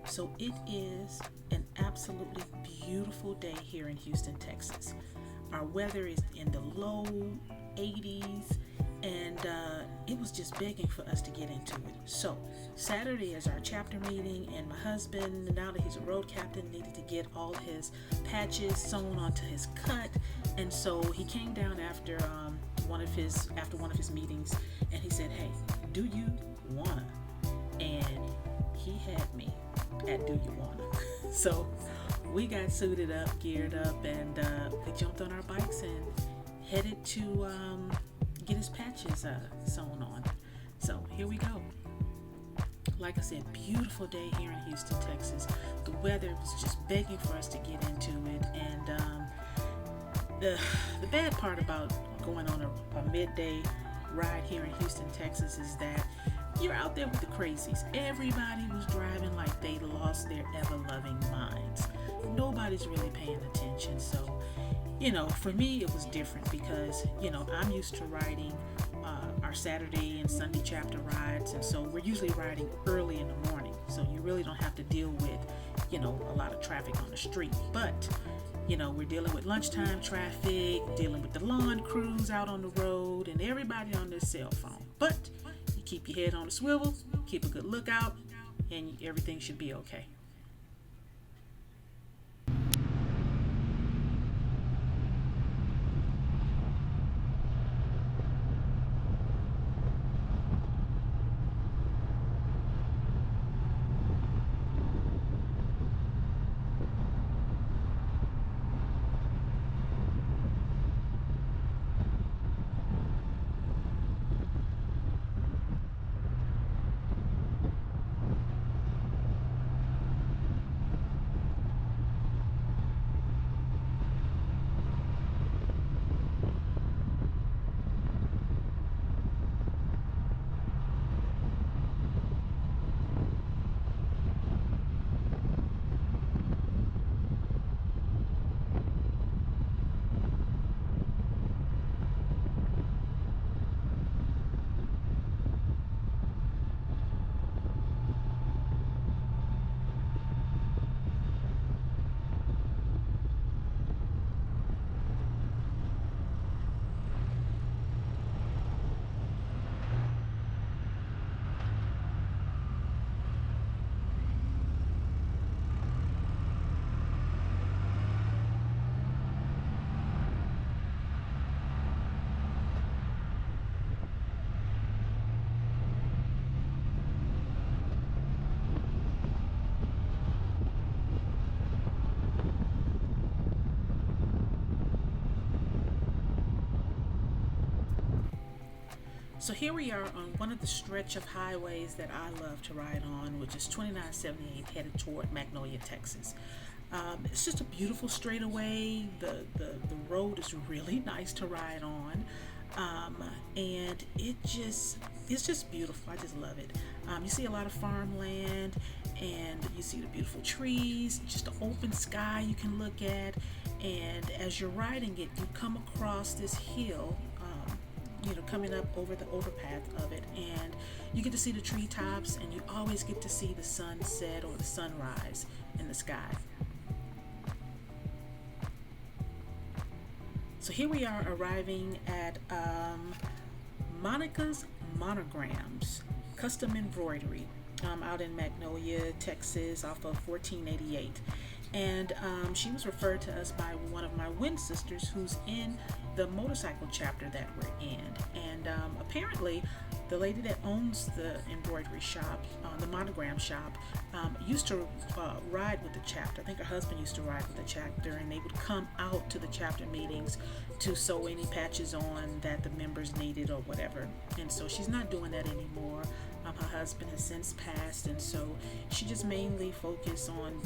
So it is an absolutely beautiful day here in Houston, Texas. Our weather is in the low 80s, and it was just begging for us to get into it. So Saturday is our chapter meeting, and my husband, now that he's a road captain, needed to get all his patches sewn onto his cut, and so he came down after one of his meetings, and he said, "Hey, do you wanna?" And he had me at "Do you wanna?" So we got suited up, geared up, and we jumped on our bikes and headed to get his patches sewn on. So here we go. Like I said, beautiful day here in Houston, Texas. The weather was just begging for us to get into it, and the bad part about going on a midday ride here in Houston, Texas is that you're out there with the crazies. Everybody was driving like they lost their ever-loving minds. Nobody's really paying attention. So, for me, it was different because, I'm used to riding our Saturday and Sunday chapter rides. And so we're usually riding early in the morning. So you really don't have to deal with, a lot of traffic on the street. But, we're dealing with lunchtime traffic, dealing with the lawn crews out on the road, and everybody on their cell phone. But you keep your head on a swivel, keep a good lookout, and everything should be okay. So here we are on one of the stretch of highways that I love to ride on, which is 2978 headed toward Magnolia, Texas. It's just a beautiful straightaway. The road is really nice to ride on, and it's just beautiful. I just love it. You see a lot of farmland, and you see the beautiful trees, just an open sky you can look at, and as you're riding it, you come across this hill. Coming up over the overpath of it, and you get to see the treetops, and you always get to see the sunset or the sunrise in the sky. So here we are arriving at Monica's Monograms, custom embroidery, out in Magnolia, Texas, off of 1488. And she was referred to us by one of my Win sisters who's in the motorcycle chapter that we're in. And apparently the lady that owns the embroidery shop, the monogram shop, used to ride with the chapter. I think her husband used to ride with the chapter, and they would come out to the chapter meetings to sew any patches on that the members needed or whatever. And so she's not doing that anymore. Her husband has since passed, and so she just mainly focused on,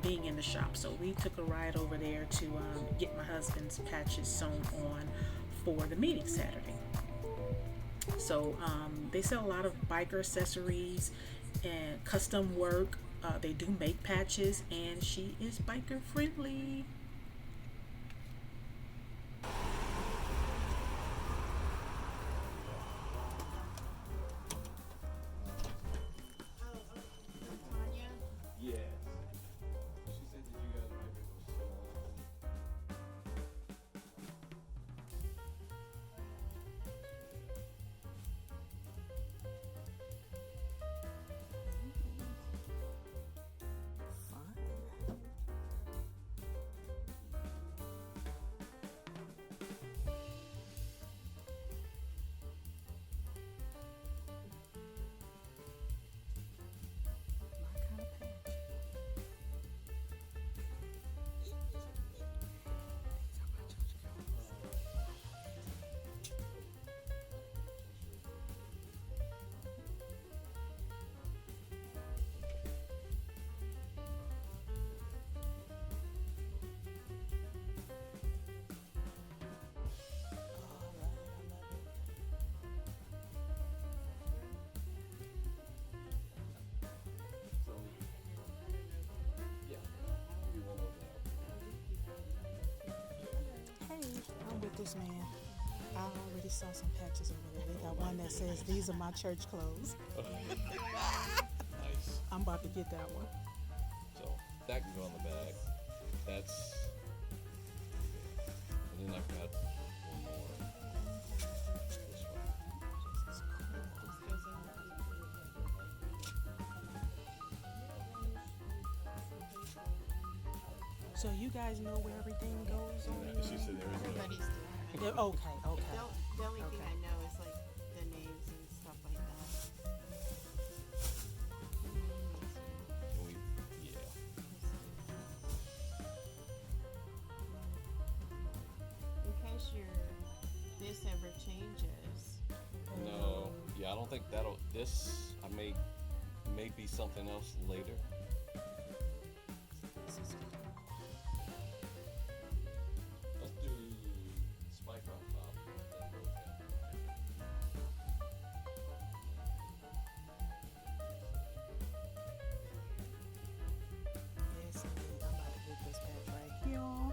being in the shop. So we took a ride over there to get my husband's patches sewn on for the meeting Saturday. So they sell a lot of biker accessories and custom work. They do make patches, and she is biker friendly. Yeah. clothes, man. I already saw some patches over there. They got one that says, "These are my church clothes." Nice. I'm about to get that one. So that can go on the bag. That's. And then I've got one more. This one. So you guys know where everything goes on? She said there is no. Everybody's doing it. Yeah, okay, okay. The only thing Okay. I know is like the names and stuff like that. And we, yeah. In case this ever changes. No. Yeah, I don't think that'll. This I may be something else later. Let's do spike on top. Then go again. Yes, indeed. I'm about to get this patch right here.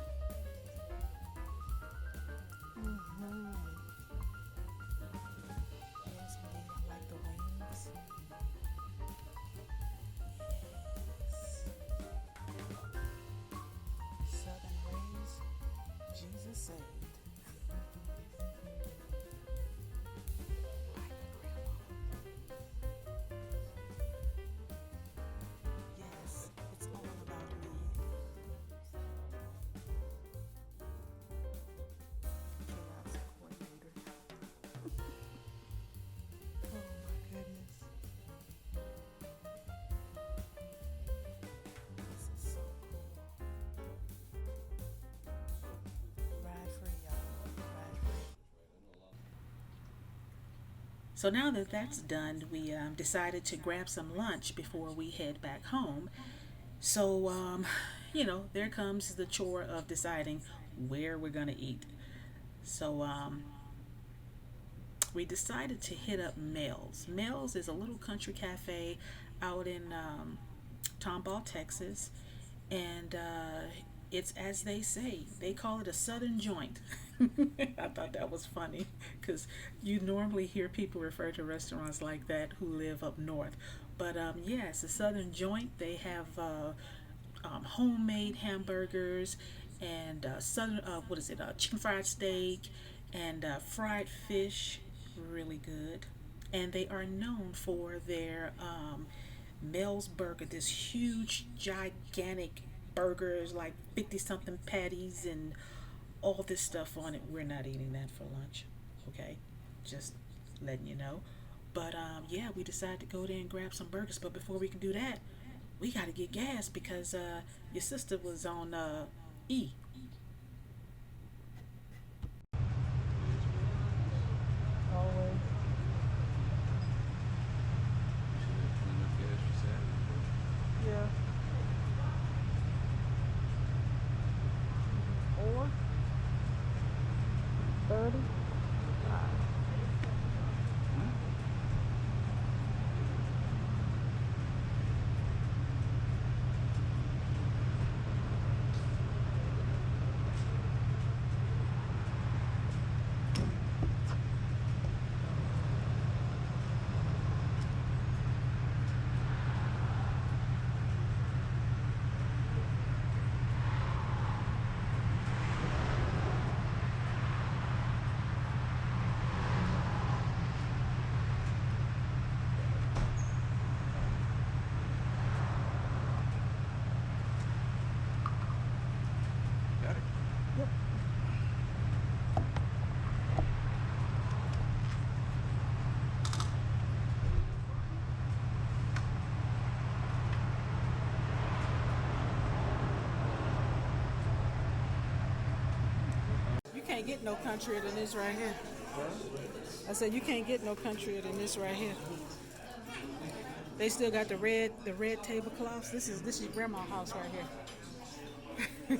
Yes, indeed. I like the wings. Yes. Southern rays, Jesus saved. Yes, it's all about me. Chaos coordinator. Oh my goodness. This is so cool. Ride free, y'all. Ride free. So now that that's done, we decided to grab some lunch before we head back home. So, there comes the chore of deciding where we're going to eat. So, we decided to hit up Mel's. Mel's is a little country cafe out in Tomball, Texas. And it's as they say, they call it a southern joint. I thought that was funny because you normally hear people refer to restaurants like that who live up north. But yeah, it's a southern joint. They have homemade hamburgers and southern, chicken fried steak and fried fish, really good. And they are known for their Mel's burger, this huge, gigantic burgers, like 50 something patties and all this stuff on it. We're not eating that for lunch, okay? Just letting you know. But yeah, we decided to go there and grab some burgers. But before we can do that, we got to get gas because your sister was on E. Always. Yeah. Or 30. Got it. Yep. You can't get no countrier than this right here. I said you can't get no countrier than this right here. They still got the red tablecloths. This is grandma's house right here.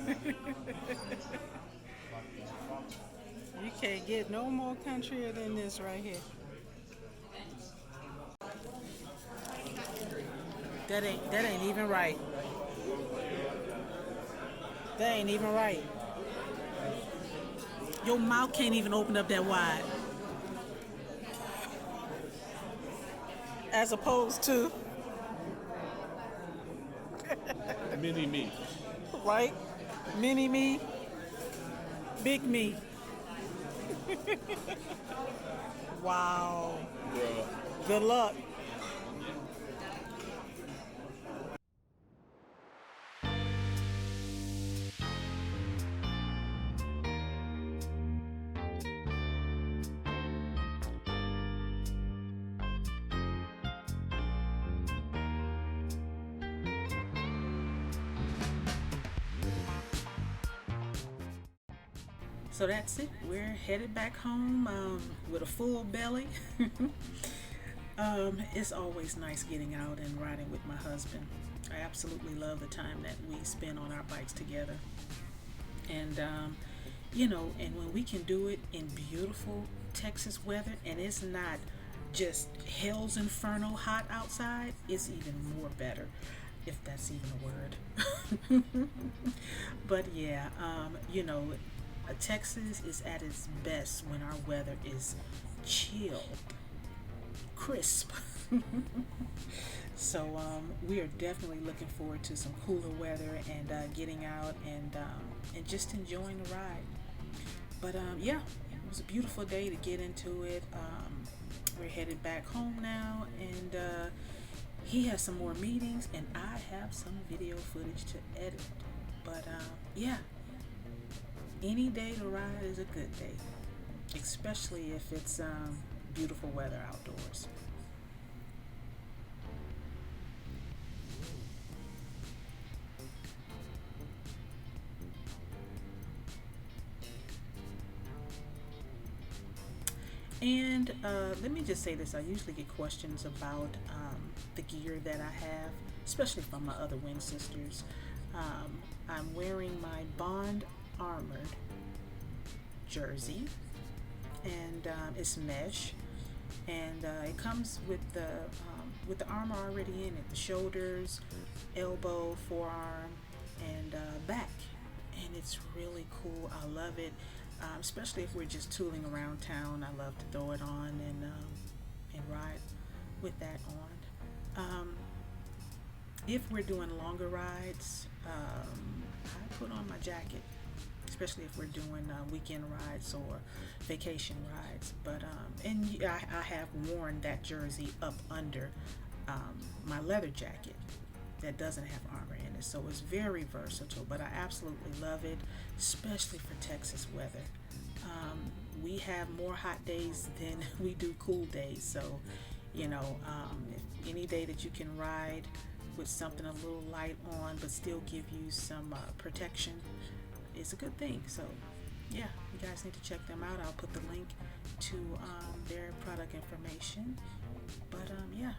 You can't get no more countrier than this right here. That ain't even right. That ain't even right. Your mouth can't even open up that wide. As opposed to, Mini me. right? Mini me, big me. Wow. Bruh. Good luck. So that's it. We're headed back home with a full belly. It's always nice getting out and riding with my husband. I absolutely love the time that we spend on our bikes together. And, and when we can do it in beautiful Texas weather and it's not just hell's inferno hot outside, it's even more better, if that's even a word. But yeah, Texas is at its best when our weather is chill, crisp. So we are definitely looking forward to some cooler weather and getting out and just enjoying the ride. But yeah, it was a beautiful day to get into it. We're headed back home now, and he has some more meetings, and I have some video footage to edit. But yeah, any day to ride is a good day, especially if it's beautiful weather outdoors. And let me just say this, I usually get questions about the gear that I have, especially from my other Win sisters. I'm wearing my Bond Armored jersey, and it's mesh, and it comes with the armor already in it, the shoulders, elbow, forearm, and back, and it's really cool. I love it, especially if we're just tooling around town. I love to throw it on and ride with that on. If we're doing longer rides, I put on my jacket, especially if we're doing weekend rides or vacation rides. But I have worn that jersey up under my leather jacket that doesn't have armor in it, so it's very versatile. But I absolutely love it, especially for Texas weather. We have more hot days than we do cool days, so if any day that you can ride with something a little light on but still give you some protection is a good thing. So yeah, you guys need to check them out. I'll put the link to their product information. But yeah,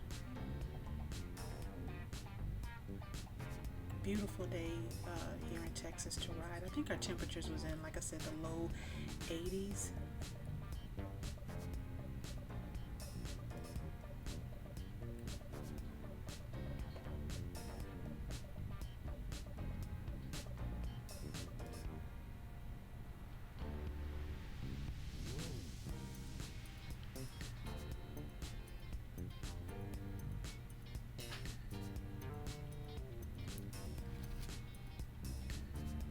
beautiful day here in Texas to ride. I think our temperatures was in, like I said, the low 80s.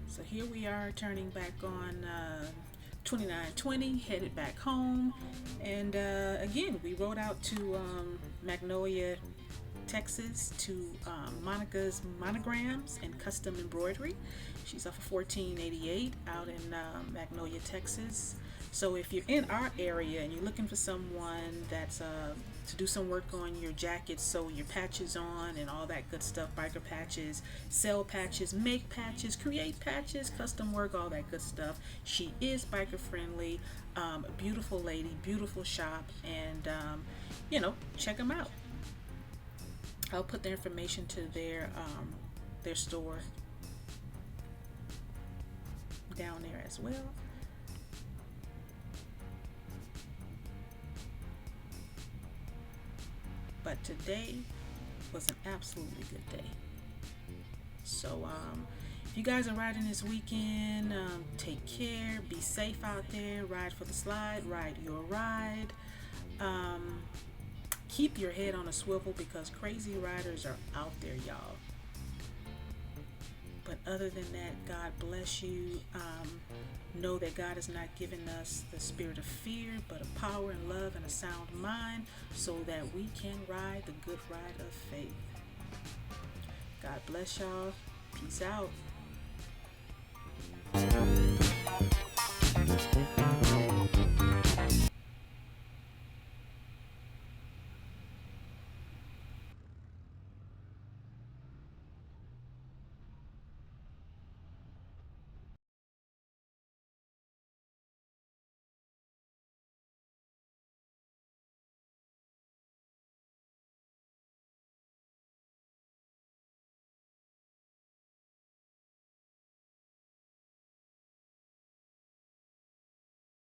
So here we are turning back on 2920, headed back home. And again, we rode out to Magnolia, Texas to Monica's Monograms and Custom Embroidery. She's off of 1488 out in Magnolia, Texas. So if you're in our area and you're looking for someone that's to do some work on your jacket, sew your patches on and all that good stuff, biker patches, sell patches, make patches, create patches, custom work, all that good stuff, she is biker friendly, beautiful lady, beautiful shop, and check them out. I'll put the information to their store down there as well. But today was an absolutely good day. So If you guys are riding this weekend, take care, be safe out there, ride for the slide, ride your ride. Keep your head on a swivel because crazy riders are out there, y'all. But other than that, God bless you. Know that God has not given us the spirit of fear, but a power and love and a sound mind so that we can ride the good ride of faith. God bless y'all. Peace out.